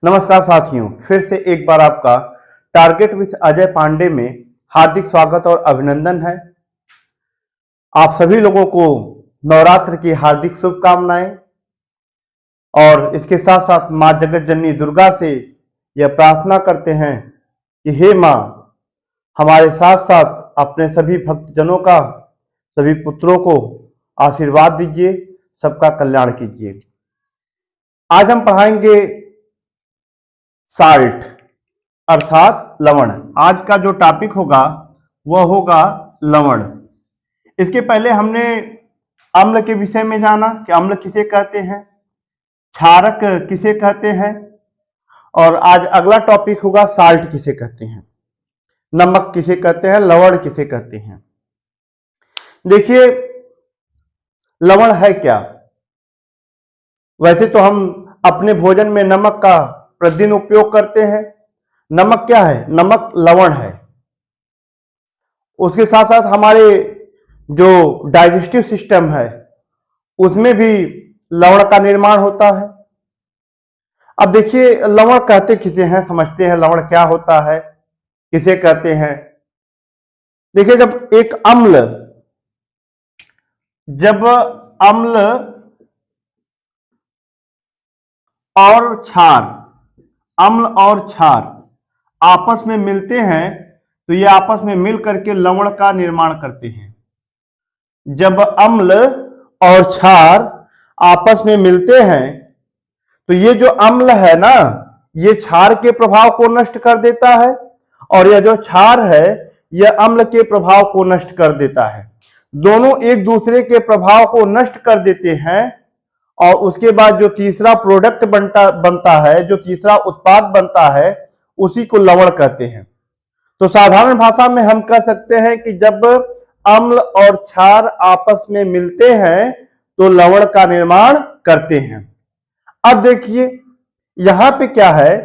नमस्कार साथियों, फिर से एक बार आपका टारगेट विद अजय पांडे में हार्दिक स्वागत और अभिनंदन है। आप सभी लोगों को नवरात्र की हार्दिक शुभकामनाएं और इसके साथ साथ मां जगत जननी दुर्गा से यह प्रार्थना करते हैं कि हे मां, हमारे साथ साथ अपने सभी भक्तजनों का, सभी पुत्रों को आशीर्वाद दीजिए, सबका कल्याण कीजिए। आज हम पढ़ाएंगे साल्ट अर्थात लवण। आज का जो टॉपिक होगा वह होगा लवण। इसके पहले हमने अम्ल के विषय में जाना कि अम्ल किसे कहते हैं, क्षारक किसे कहते हैं, और आज अगला टॉपिक होगा साल्ट किसे कहते हैं, नमक किसे कहते हैं, लवण किसे कहते हैं। देखिए, लवण है क्या? वैसे तो हम अपने भोजन में नमक का प्रतिदिन उपयोग करते हैं। नमक क्या है? नमक लवण है। उसके साथ साथ हमारे जो डाइजेस्टिव सिस्टम है उसमें भी लवण का निर्माण होता है। अब देखिए, लवण कहते किसे हैं, समझते हैं लवण क्या होता है, किसे कहते हैं। देखिए, जब अम्ल और क्षार, अम्ल और क्षार आपस में मिलते हैं तो ये आपस में मिल करके लवण का निर्माण करते हैं। जब अम्ल और क्षार आपस में मिलते हैं तो ये जो अम्ल है ना, ये क्षार के प्रभाव को नष्ट कर देता है, और यह जो क्षार है यह अम्ल के प्रभाव को नष्ट कर देता है। दोनों एक दूसरे के प्रभाव को नष्ट कर देते हैं, और उसके बाद जो तीसरा प्रोडक्ट बनता है, जो तीसरा उत्पाद बनता है, उसी को लवण कहते हैं। तो साधारण भाषा में हम कह सकते हैं कि जब अम्ल और क्षार आपस में मिलते हैं तो लवण का निर्माण करते हैं। अब देखिए, यहां पे क्या है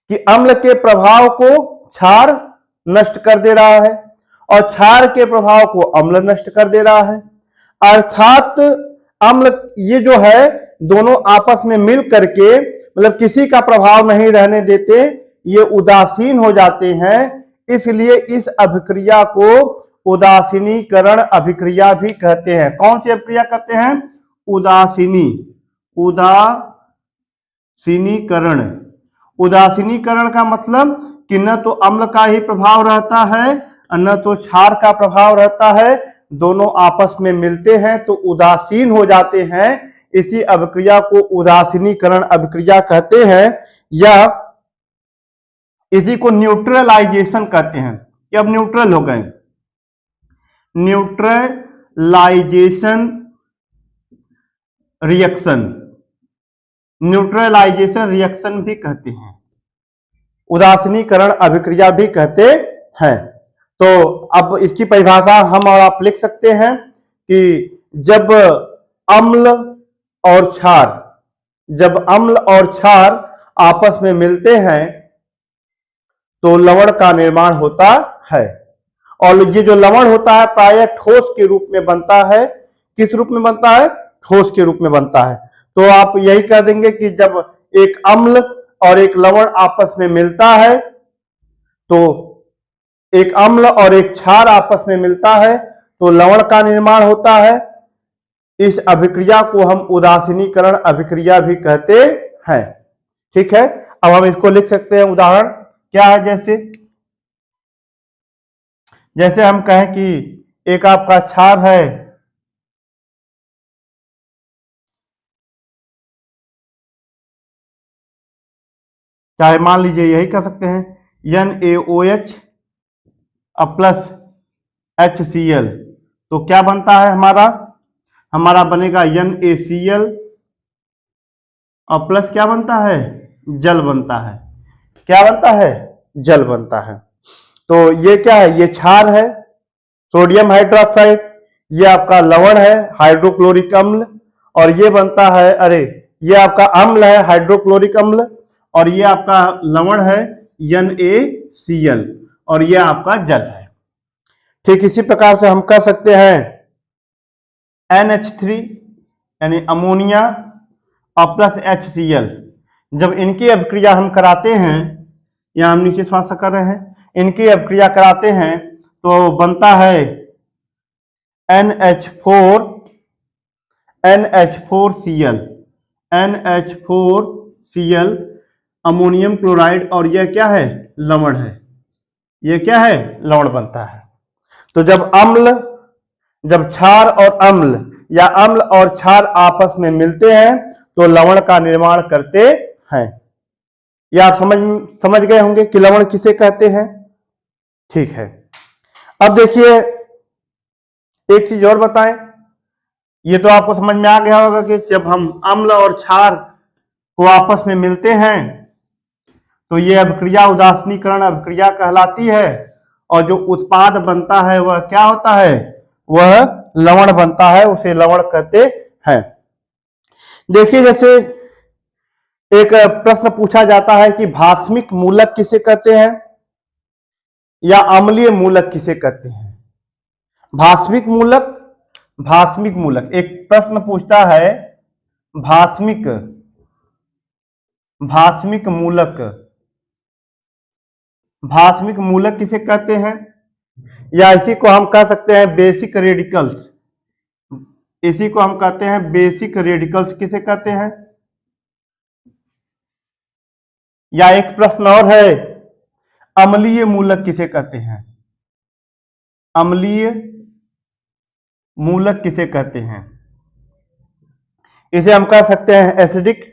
कि अम्ल के प्रभाव को क्षार नष्ट कर दे रहा है और क्षार के प्रभाव को अम्ल नष्ट कर दे रहा है। अर्थात अम्ल ये जो है दोनों आपस में मिल करके मतलब किसी का प्रभाव नहीं रहने देते, ये उदासीन हो जाते हैं। इसलिए इस अभिक्रिया को उदासीनीकरण अभिक्रिया भी कहते हैं। कौन सी अभिक्रिया कहते हैं? उदासीनीकरण। उदासीनीकरण का मतलब कि न तो अम्ल का ही प्रभाव रहता है न तो क्षार का प्रभाव रहता है, दोनों आपस में मिलते हैं तो उदासीन हो जाते हैं। इसी अभिक्रिया को उदासीनीकरण अभिक्रिया कहते हैं, या इसी को न्यूट्रलाइजेशन कहते हैं। कि अब न्यूट्रल हो गए, न्यूट्रलाइजेशन रिएक्शन, न्यूट्रलाइजेशन रिएक्शन भी कहते हैं, उदासीनीकरण अभिक्रिया भी कहते हैं। तो अब इसकी परिभाषा हम और आप लिख सकते हैं कि जब अम्ल और क्षार आपस में मिलते हैं तो लवण का निर्माण होता है। और ये जो लवण होता है प्रायः ठोस के रूप में बनता है। किस रूप में बनता है? ठोस के रूप में बनता है। तो आप यही कह देंगे कि जब एक अम्ल और एक लवण आपस में मिलता है, तो एक अम्ल और एक क्षार आपस में मिलता है तो लवण का निर्माण होता है। इस अभिक्रिया को हम उदासीनीकरण अभिक्रिया भी कहते हैं। ठीक है, अब हम इसको लिख सकते हैं। उदाहरण क्या है? जैसे हम कहें कि एक आपका क्षार है, चाहे मान लीजिए यही कह सकते हैं NaOH प्लस HCl, तो क्या बनता है हमारा बनेगा NaCl और प्लस क्या बनता है? जल बनता है। क्या बनता है? जल बनता है। तो ये क्या है? ये क्षार है, सोडियम हाइड्रोक्साइड। ये आपका लवण है, हाइड्रोक्लोरिक अम्ल। और ये बनता है, ये आपका अम्ल है, हाइड्रोक्लोरिक अम्ल। और ये आपका लवण है NaCl, और ये आपका जल है। ठीक इसी प्रकार से हम कह सकते हैं NH3 यानी अमोनिया और प्लस HCl, जब इनकी अभिक्रिया हम कराते हैं, या हम नीचे थोड़ा सा कर रहे हैं, इनकी अभिक्रिया कराते हैं तो बनता है NH4 NH4Cl NH4Cl ammonium chloride, और यह क्या है? लवण है। यह क्या है? लवण बनता है। तो जब क्षार और अम्ल या अम्ल और क्षार आपस में मिलते हैं तो लवण का निर्माण करते हैं। यह आप समझ गए होंगे कि लवण किसे कहते हैं। ठीक है, अब देखिए एक चीज और बताएं। ये तो आपको समझ में आ गया होगा कि जब हम अम्ल और क्षार को आपस में मिलते हैं तो यह अभिक्रिया उदासीनीकरण अभिक्रिया कहलाती है, और जो उत्पाद बनता है वह क्या होता है? वह लवण बनता है, उसे लवण कहते हैं। देखिए, जैसे एक प्रश्न पूछा जाता है कि भास्मिक मूलक किसे कहते हैं या अम्लीय मूलक किसे कहते हैं। भास्मिक मूलक एक प्रश्न पूछता है, भास्मिक मूलक किसे कहते हैं, या इसी को हम कह सकते हैं बेसिक रेडिकल्स। इसी को हम कहते हैं बेसिक रेडिकल्स किसे कहते हैं। या एक प्रश्न और है, अम्लीय मूलक किसे कहते हैं। अम्लीय मूलक किसे कहते हैं। इसे हम कह सकते हैं एसिडिक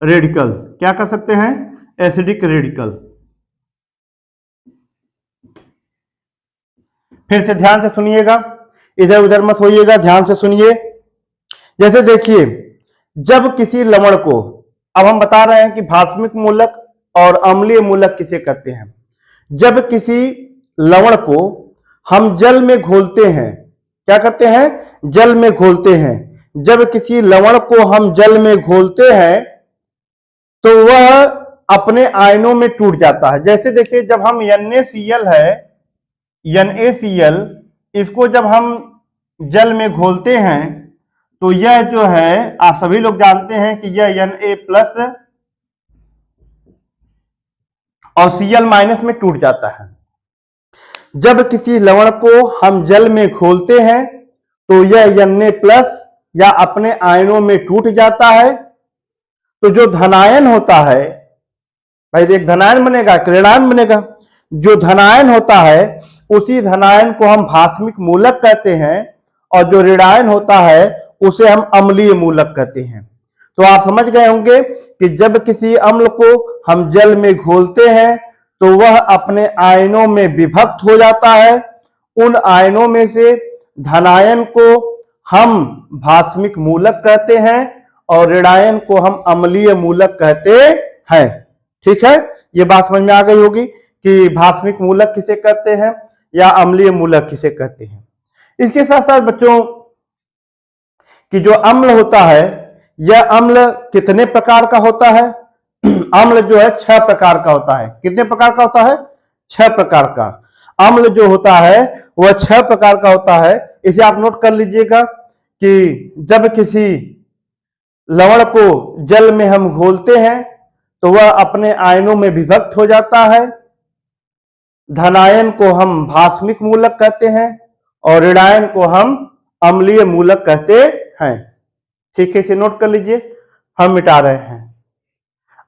रेडिकल। क्या कर सकते हैं? Acidic radical. फिर से ध्यान से सुनिएगा, इधर उधर मत होइएगा, ध्यान से सुनिए। जैसे देखिए, जब किसी लवण को, अब हम बता रहे हैं कि भास्मिक मूलक और अम्लीय मूलक किसे कहते हैं। जब किसी लवण को हम जल में घोलते हैं, क्या करते हैं? जल में घोलते हैं। जब किसी लवण को हम जल में घोलते हैं तो वह अपने आयनों में टूट जाता है। जैसे देखिए, जब हम NaCl है, NaCl, इसको जब हम जल में घोलते हैं तो यह जो है, आप सभी लोग जानते हैं कि यह Na+ और Cl- में टूट जाता है। जब किसी लवण को हम जल में घोलते हैं तो यह Na+ या अपने आयनों में टूट जाता है। तो जो धनायन होता है, भाई एक धनायन बनेगा, ऋणायन बनेगा। जो धनायन होता है उसी धनायन को हम भास्मिक मूलक कहते हैं, और जो ऋणायन होता है उसे हम अम्लीय मूलक कहते हैं। तो आप समझ गए होंगे कि जब किसी अम्ल को हम जल में घोलते हैं तो वह अपने आयनों में विभक्त हो जाता है। उन आयनों में से धनायन को हम भास्मिक मूलक कहते हैं और ऋणायन को हम अम्लीय मूलक कहते हैं। ठीक है, ये बात समझ में आ गई होगी कि भास्मिक मूलक किसे कहते हैं या अम्लीय मूलक किसे कहते हैं। इसके साथ साथ बच्चों, कि जो अम्ल होता है, यह अम्ल कितने प्रकार का होता है? अम्ल जो है 6 प्रकार का होता है। कितने प्रकार का होता है? 6 प्रकार का। अम्ल जो होता है वह 6 प्रकार का होता है। इसे आप नोट कर लीजिएगा कि जब किसी लवण को जल में हम घोलते हैं तो वह अपने आयनों में विभक्त हो जाता है। धनायन को हम भास्मिक मूलक कहते हैं और ऋणायन को हम अम्लीय मूलक कहते हैं। ठीक है, इसे नोट कर लीजिए, हम मिटा रहे हैं।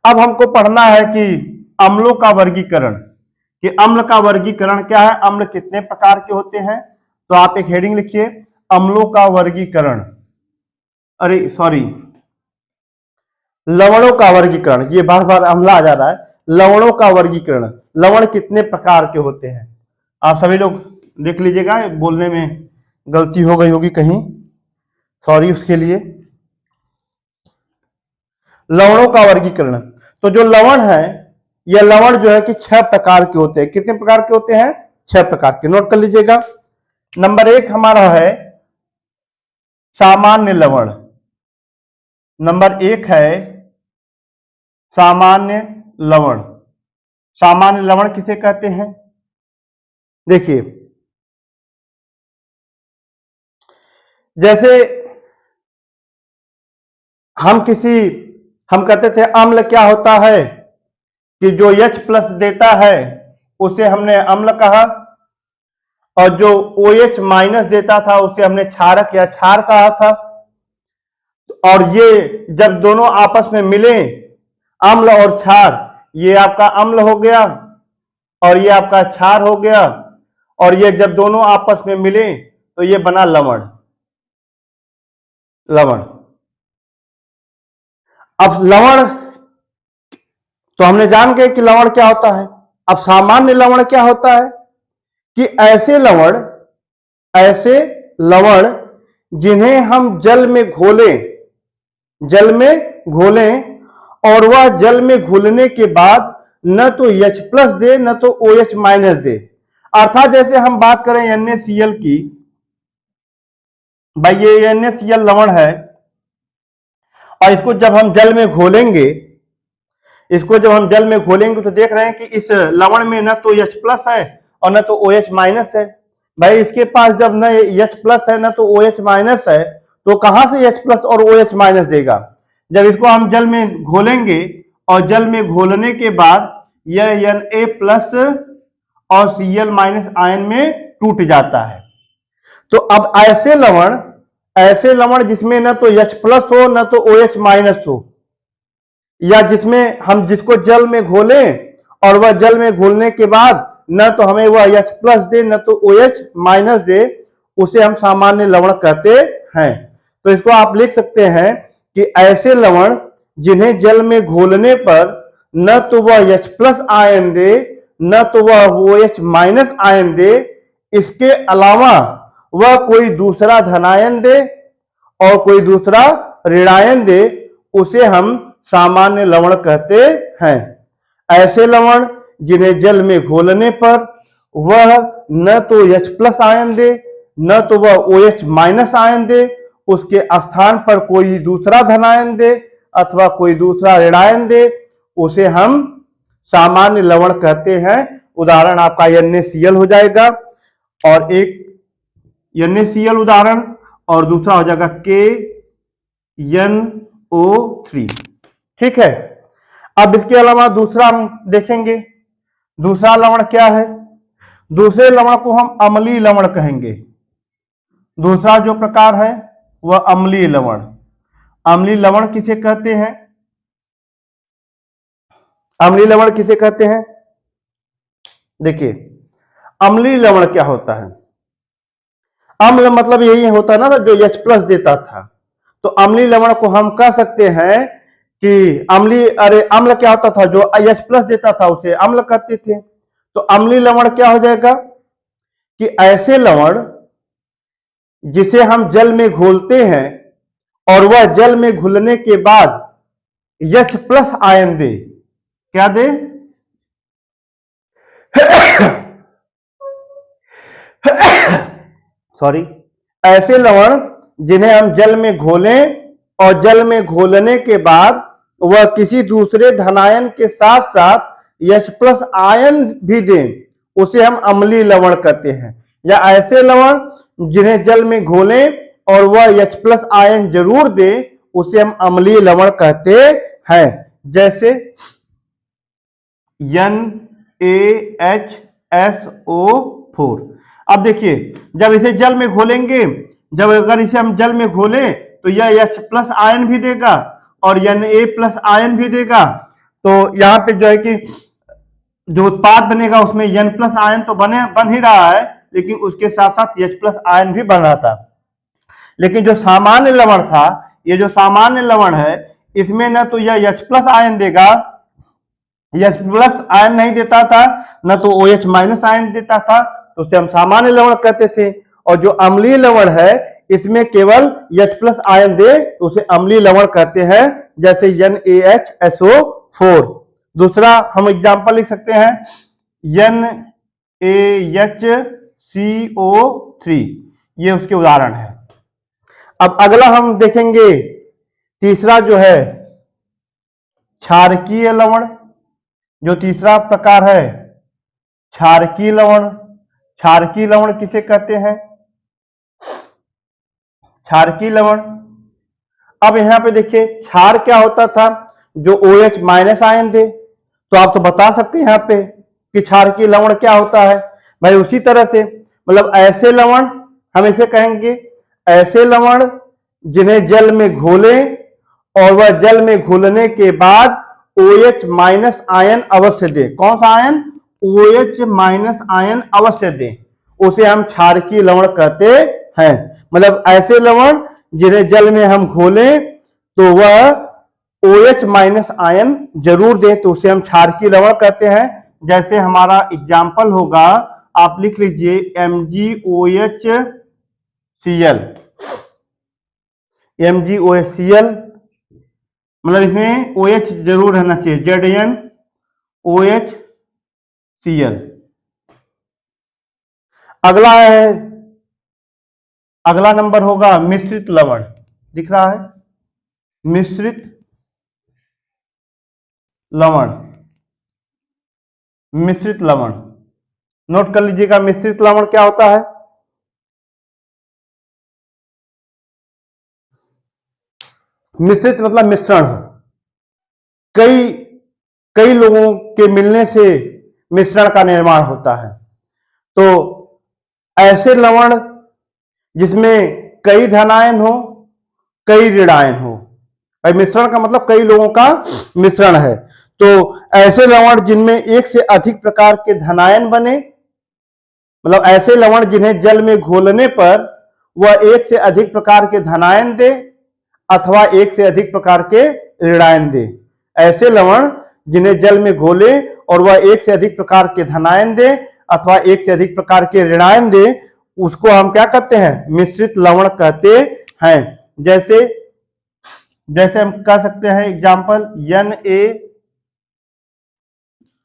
अब हमको पढ़ना है कि अम्लों का वर्गीकरण, कि अम्ल का वर्गीकरण क्या है, अम्ल कितने प्रकार के होते हैं। तो आप एक हेडिंग लिखिए, अम्लों का वर्गीकरण। अरे सॉरी, लवणों का वर्गीकरण। ये बार बार अम्ल आ जा रहा है। लवणों का वर्गीकरण, लवण कितने प्रकार के होते हैं। आप सभी लोग देख लीजिएगा, बोलने में गलती हो गई होगी कहीं, सॉरी उसके लिए। लवणों का वर्गीकरण, तो जो लवण है, यह लवण जो है कि 6 प्रकार के होते हैं। कितने प्रकार के होते हैं? 6 प्रकार के। नोट कर लीजिएगा। नंबर 1 हमारा है सामान्य लवण। नंबर 1 है सामान्य लवण। सामान्य लवण किसे कहते हैं? देखिए, जैसे हम किसी हम कहते थे अम्ल क्या होता है कि जो H प्लस देता है उसे हमने अम्ल कहा, और जो OH माइनस देता था उसे हमने क्षारक या क्षार कहा था। और ये जब दोनों आपस में मिले, अम्ल और क्षार, ये आपका अम्ल हो गया और ये आपका क्षार हो गया, और ये जब दोनों आपस में मिले तो ये बना लवण। लवण, अब लवण तो हमने जान गए कि लवण क्या होता है। अब सामान्य लवण क्या होता है कि ऐसे लवण जिन्हें हम जल में घोलें और वह जल में घुलने के बाद न तो H प्लस दे न तो OH माइनस दे। अर्थात जैसे हम बात करें NaCl की, भाई ये NaCl लवण है और इसको जब हम जल में घोलेंगे तो देख रहे हैं कि इस लवण में न तो H प्लस है और न तो OH माइनस है। भाई इसके पास जब न H प्लस है न तो OH माइनस है तो कहां से H प्लस और OH माइनस देगा? जब इसको हम जल में घोलेंगे और जल में घोलने के बाद यह Na प्लस और Cl माइनस आयन में टूट जाता है। तो अब ऐसे लवण जिसमें न तो H प्लस हो न तो OH माइनस हो, या जिसमें हम जिसको जल में घोलें और वह जल में घोलने के बाद न तो हमें वह H प्लस दे न तो OH माइनस दे, उसे हम सामान्य लवण कहते हैं। तो इसको आप लिख सकते हैं कि ऐसे लवण जिन्हें जल में घोलने पर न तो वह H प्लस आयन दे न तो वह OH माइनस आयन दे, इसके अलावा वह कोई दूसरा धनायन दे और कोई दूसरा ऋणायन दे, उसे हम सामान्य लवण कहते हैं। ऐसे लवण जिन्हें जल में घोलने पर वह न तो H प्लस आयन दे न तो वह OH माइनस आयन दे, उसके स्थान पर कोई दूसरा धनायन दे अथवा कोई दूसरा ऋणायन दे, उसे हम सामान्य लवण कहते हैं। उदाहरण आपका NaCl हो जाएगा, और एक NaCl उदाहरण, और दूसरा हो जाएगा KNO3। ठीक है। अब इसके अलावा दूसरा हम देखेंगे, दूसरा लवण क्या है। दूसरे लवण को हम अम्लीय लवण कहेंगे। दूसरा जो प्रकार है वह अम्लीय लवण। अम्लीय लवण किसे कहते हैं? अम्लीय लवण किसे कहते हैं? देखिए, अम्लीय लवण क्या होता है। अम्ल मतलब यही होता है ना जो H प्लस देता था। तो अम्लीय लवण को हम कह सकते हैं कि अम्ल क्या होता था, जो H प्लस देता था उसे अम्ल कहते थे। तो अम्लीय लवण क्या हो जाएगा कि ऐसे लवण जिसे हम जल में घोलते हैं और वह जल में घुलने के बाद H प्लस आयन दे। क्या दे? सॉरी, ऐसे लवण जिन्हें हम जल में घोलें और जल में घोलने के बाद वह किसी दूसरे धनायन के साथ साथ H प्लस आयन भी दें, उसे हम अम्लीय लवण कहते हैं। या ऐसे लवण जिन्हें जल में घोलें और वह H प्लस आयन जरूर दे, उसे हम अम्लीय लवण कहते हैं। जैसे NaHSO4। अब देखिए, जब इसे जल में घोलेंगे, जब अगर इसे हम जल में घोलें तो यह H प्लस आयन भी देगा और Na प्लस आयन भी देगा। तो यहाँ पे जो है कि जो उत्पाद बनेगा उसमें N प्लस आयन तो बन ही रहा है, लेकिन उसके साथ साथ H प्लस आयन भी बन रहा था। लेकिन जो सामान्य लवण था, ये जो सामान्य लवण है, इसमें न तो यह H प्लस आयन देगा, H प्लस आयन नहीं देता था, न तो OH माइनस आयन देता था, तो उसे हम सामान्य लवण कहते थे। और जो अम्लीय लवण है, इसमें केवल H प्लस आयन दे तो उसे अम्लीय लवण कहते हैं, जैसे NaHSO4। दूसरा हम एग्जांपल लिख सकते हैं NaHCO3, ये उसके उदाहरण है। अब अगला हम देखेंगे, तीसरा जो है क्षारकीय लवण। जो तीसरा प्रकार है क्षारकीय लवण। क्षारकीय लवण किसे कहते हैं? क्षारकीय लवण। अब यहां पे देखिए, क्षार क्या होता था जो OH माइनस आयन दे। तो आप तो बता सकते हैं यहाँ पे कि क्षारकीय लवण क्या होता है भाई। उसी तरह से मतलब ऐसे लवण हम इसे कहेंगे, ऐसे लवण जिन्हें जल में घोलें और वह जल में घुलने के बाद OH माइनस आयन अवश्य दे। कौन सा आयन? OH माइनस आयन अवश्य दे, उसे हम क्षारकीय लवण कहते हैं। मतलब ऐसे लवण जिन्हें जल में हम घोलें तो वह OH माइनस आयन जरूर दे, तो उसे हम क्षारकीय लवण कहते हैं। जैसे हमारा एग्जाम्पल होगा, आप लिख लीजिए MgOHCl। MgOHCl मतलब इसमें OH जरूर रहना चाहिए, ZnOHCl। अगला है, अगला नंबर होगा मिश्रित लवण। दिख रहा है? मिश्रित लवण, मिश्रित लवण नोट कर लीजिएगा। मिश्रित लवण क्या होता है? मिश्रित मतलब मिश्रण हो, कई कई लोगों के मिलने से मिश्रण का निर्माण होता है। तो ऐसे लवण जिसमें कई धनायन हो, कई ऋणायन हो, भाई मिश्रण का मतलब कई लोगों का मिश्रण है। तो ऐसे लवण जिनमें एक से अधिक प्रकार के धनायन बने, मतलब ऐसे लवण जिन्हें जल में घोलने पर वह एक से अधिक प्रकार के धनायन दे अथवा एक से अधिक प्रकार के ऋणायन दे। ऐसे लवण जिन्हें जल में घोले और वह एक से अधिक प्रकार के धनायन दे अथवा एक से अधिक प्रकार के ऋणायन दे, उसको हम क्या कहते हैं? मिश्रित लवण कहते हैं। जैसे जैसे हम कह सकते हैं एग्जाम्पल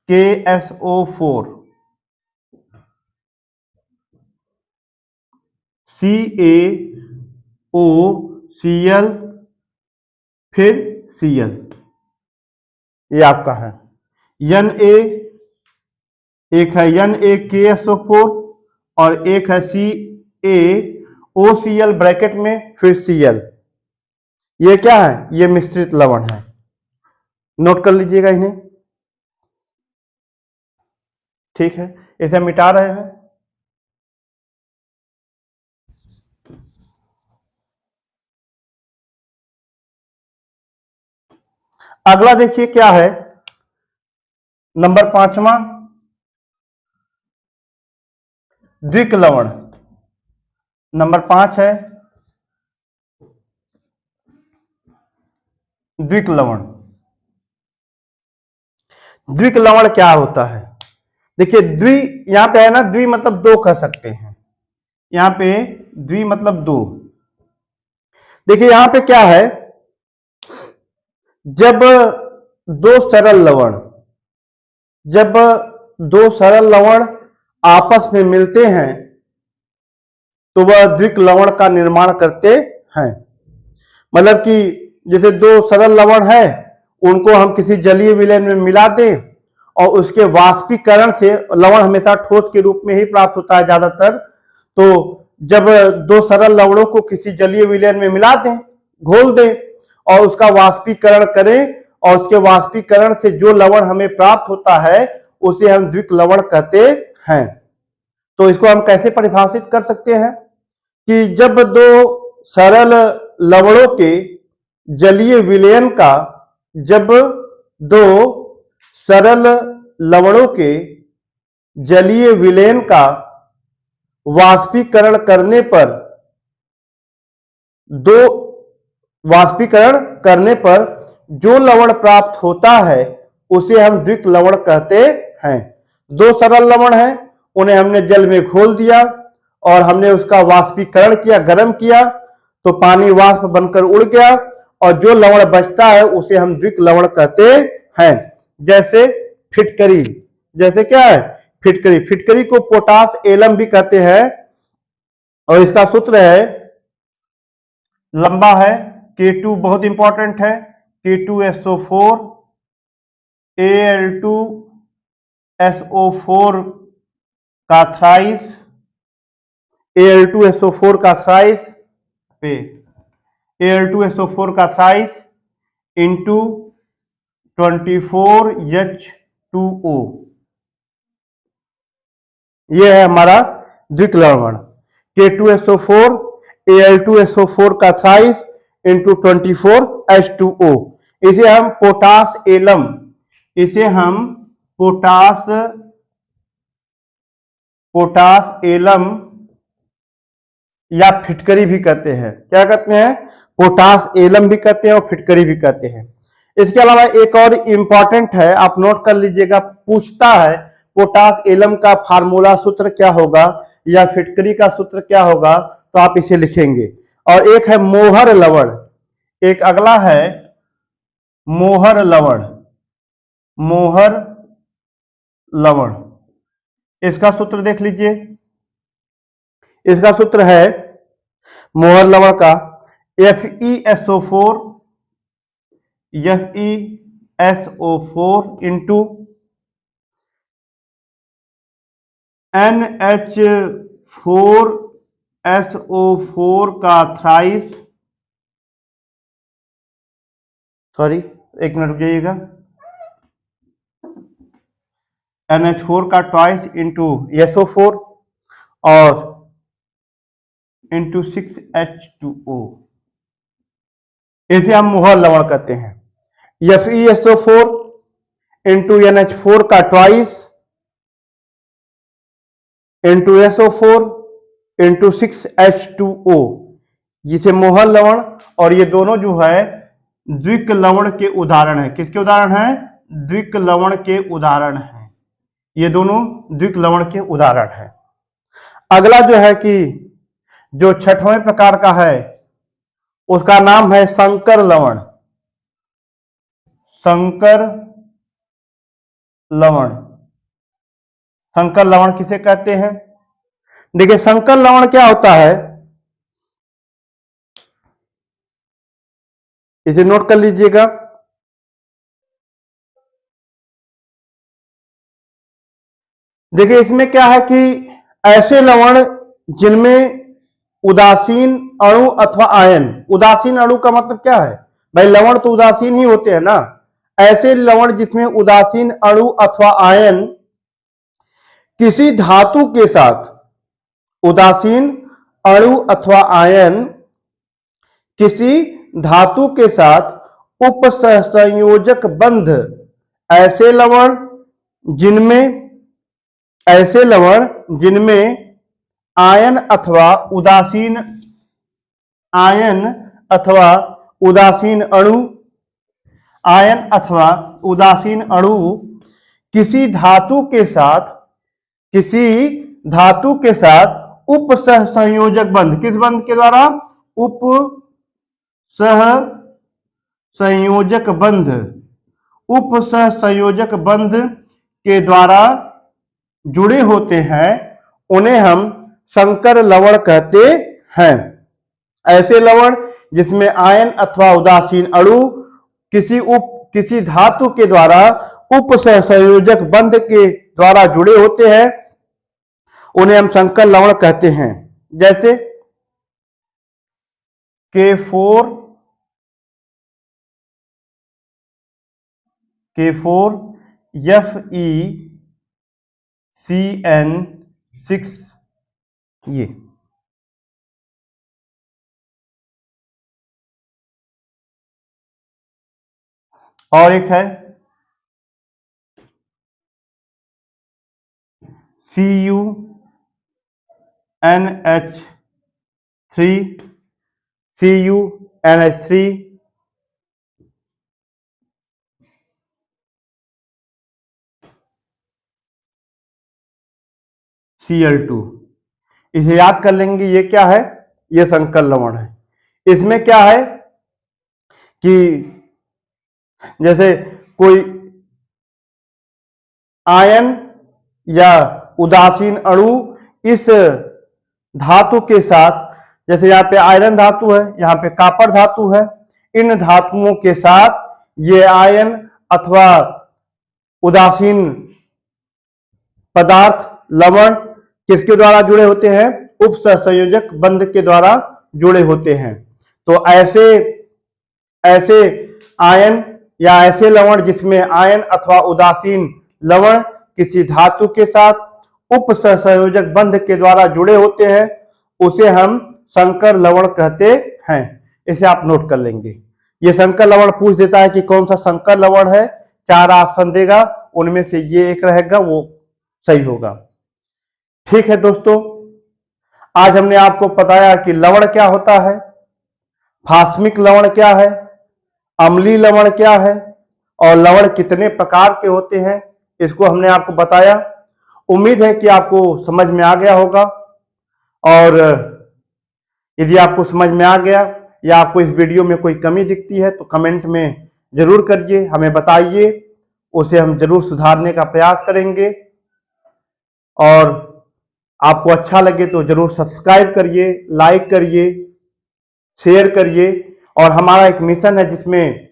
NaKSO4, CaOCl, फिर Cl, ये आपका है। Na एक है NaKSO4 और एक है CaOCl ब्रैकेट में फिर Cl। ये क्या है? ये मिश्रित लवण है। नोट कर लीजिएगा इन्हें, ठीक है? इसे मिटा रहे हैं। अगला देखिए क्या है, नंबर 5वां, द्विक लवण। नंबर 5 है द्विक लवण। द्विक लवण क्या होता है? देखिए द्वि यहां पे है ना, द्वि मतलब दो कह सकते हैं। यहां पे द्वि मतलब दो। देखिए यहां पे क्या है, जब दो सरल लवण जब दो सरल लवण आपस में मिलते हैं तो वह द्विक लवण का निर्माण करते हैं। मतलब कि जैसे दो सरल लवण है, उनको हम किसी जलीय विलयन में मिला दें और उसके वाष्पीकरण से, लवण हमेशा ठोस के रूप में ही प्राप्त होता है ज्यादातर, तो जब दो सरल लवणों को किसी जलीय विलयन में मिला दें, घोल दें और उसका वाष्पीकरण करें और उसके वाष्पीकरण से जो लवण हमें प्राप्त होता है उसे हम द्विक लवण कहते हैं। तो इसको हम कैसे परिभाषित कर सकते हैं कि जब दो सरल लवणों के जलीय विलयन का जब दो सरल लवणों के जलीय विलयन का वाष्पीकरण करने पर दो वाष्पीकरण करने पर जो लवण प्राप्त होता है उसे हम द्विक लवण कहते हैं। दो सरल लवण हैं, उन्हें हमने जल में घोल दिया और हमने उसका वाष्पीकरण किया, गर्म किया, तो पानी वाष्प बनकर उड़ गया और जो लवण बचता है उसे हम द्विक लवण कहते हैं। जैसे फिटकरी, जैसे क्या है? फिटकरी। फिटकरी को पोटास एलम भी कहते हैं और इसका सूत्र है, लंबा है, K2 बहुत इंपॉर्टेंट है, K2SO4 Al2SO4 का थ्राइस, Al2SO4 का थ्राइस पे Al2SO4 का थ्राइस इंटू 24H2O, ये है हमारा द्विक लवण। K2SO4 Al2SO4 का साइज इंटू 24H2O, इसे हम पोटास एलम, इसे हम पोटास एलम या फिटकरी भी कहते हैं। क्या कहते हैं? पोटास एलम भी कहते हैं और फिटकरी भी कहते हैं। इसके अलावा एक और इंपॉर्टेंट है, आप नोट कर लीजिएगा, पूछता है पोटास एलम का फार्मूला सूत्र क्या होगा या फिटकरी का सूत्र क्या होगा, तो आप इसे लिखेंगे। और एक है मोहर लवण, एक अगला है मोहर लवण। मोहर लवण, इसका सूत्र देख लीजिए। इसका सूत्र है मोहर लवण का FeSO4 इंटू NH4SO4 का थ्राइस, सॉरी एक मिनट रुक जाइएगा, NH4 का ट्वाइस इंटू SO4 और इंटू 6H2O, इसे हम मोहर लवण कहते हैं। FeSO4 इंटू NH4 का twice into SO4 into 6H2O, जिसे मोहर लवण, और ये दोनों जो है द्विक लवण के उदाहरण है। किसके उदाहरण है? द्विक लवण के उदाहरण है। ये दोनों द्विक लवण के उदाहरण है। अगला जो है कि जो छठवें प्रकार का है उसका नाम है संकर लवण। संकर लवण, संकर लवण किसे कहते हैं? देखिए संकर लवण क्या होता है, इसे नोट कर लीजिएगा। देखिए इसमें क्या है कि ऐसे लवण जिनमें उदासीन अणु अथवा आयन, उदासीन अणु का मतलब क्या है भाई, लवण तो उदासीन ही होते हैं ना। ऐसे लवण जिसमें उदासीन अणु अथवा आयन किसी धातु के साथ, उदासीन अणु अथवा आयन किसी धातु के साथ उपसहसंयोजक बंध, ऐसे लवण जिनमें आयन अथवा उदासीन अणु किसी धातु के साथ उपसहसंयोजक बंध, किस बंध के द्वारा? उपसहसंयोजक बंध के द्वारा जुड़े होते हैं, उन्हें हम संकर लवण कहते हैं। ऐसे लवण जिसमें आयन अथवा उदासीन अणु किसी धातु के द्वारा उपसहसंयोजक बंध के द्वारा जुड़े होते हैं, उन्हें हम संकर लवण कहते हैं। जैसे K4FeCN6, ये और एक है CuNH3 Cl2, इसे याद कर लेंगे। ये क्या है? ये संकर लवण है। इसमें क्या है कि जैसे कोई आयन या उदासीन अणु इस धातु के साथ, जैसे यहाँ पे आयरन धातु है, यहाँ पे कॉपर धातु है, इन धातुओं के साथ ये आयन अथवा उदासीन पदार्थ लवण किसके द्वारा जुड़े होते हैं? उपसहसंयोजक बंध के द्वारा जुड़े होते हैं। तो ऐसे आयन या ऐसे लवण जिसमें आयन अथवा उदासीन लवण किसी धातु के साथ उप सहसंयोजक बंध के द्वारा जुड़े होते हैं उसे हम संकर लवण कहते हैं। इसे आप नोट कर लेंगे। ये संकर लवण पूछ देता है कि कौन सा संकर लवण है, 4 ऑप्शन देगा, उनमें से ये एक रहेगा, वो सही होगा। ठीक है दोस्तों, आज हमने आपको बताया कि लवण क्या होता है, भास्मिक लवण क्या है, अम्लीय लवण क्या है और लवण कितने प्रकार के होते हैं, इसको हमने आपको बताया। उम्मीद है कि आपको समझ में आ गया होगा। और यदि आपको समझ में आ गया या आपको इस वीडियो में कोई कमी दिखती है तो कमेंट में जरूर करिए, हमें बताइए, उसे हम जरूर सुधारने का प्रयास करेंगे। और आपको अच्छा लगे तो जरूर सब्सक्राइब करिए, लाइक करिए, शेयर करिए। और हमारा एक मिशन है जिसमें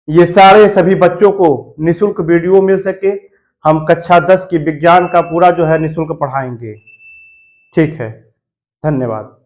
ये सारे सभी बच्चों को निःशुल्क वीडियो मिल सके। हम कक्षा 10 की विज्ञान का पूरा जो है निःशुल्क पढ़ाएंगे। ठीक है, धन्यवाद।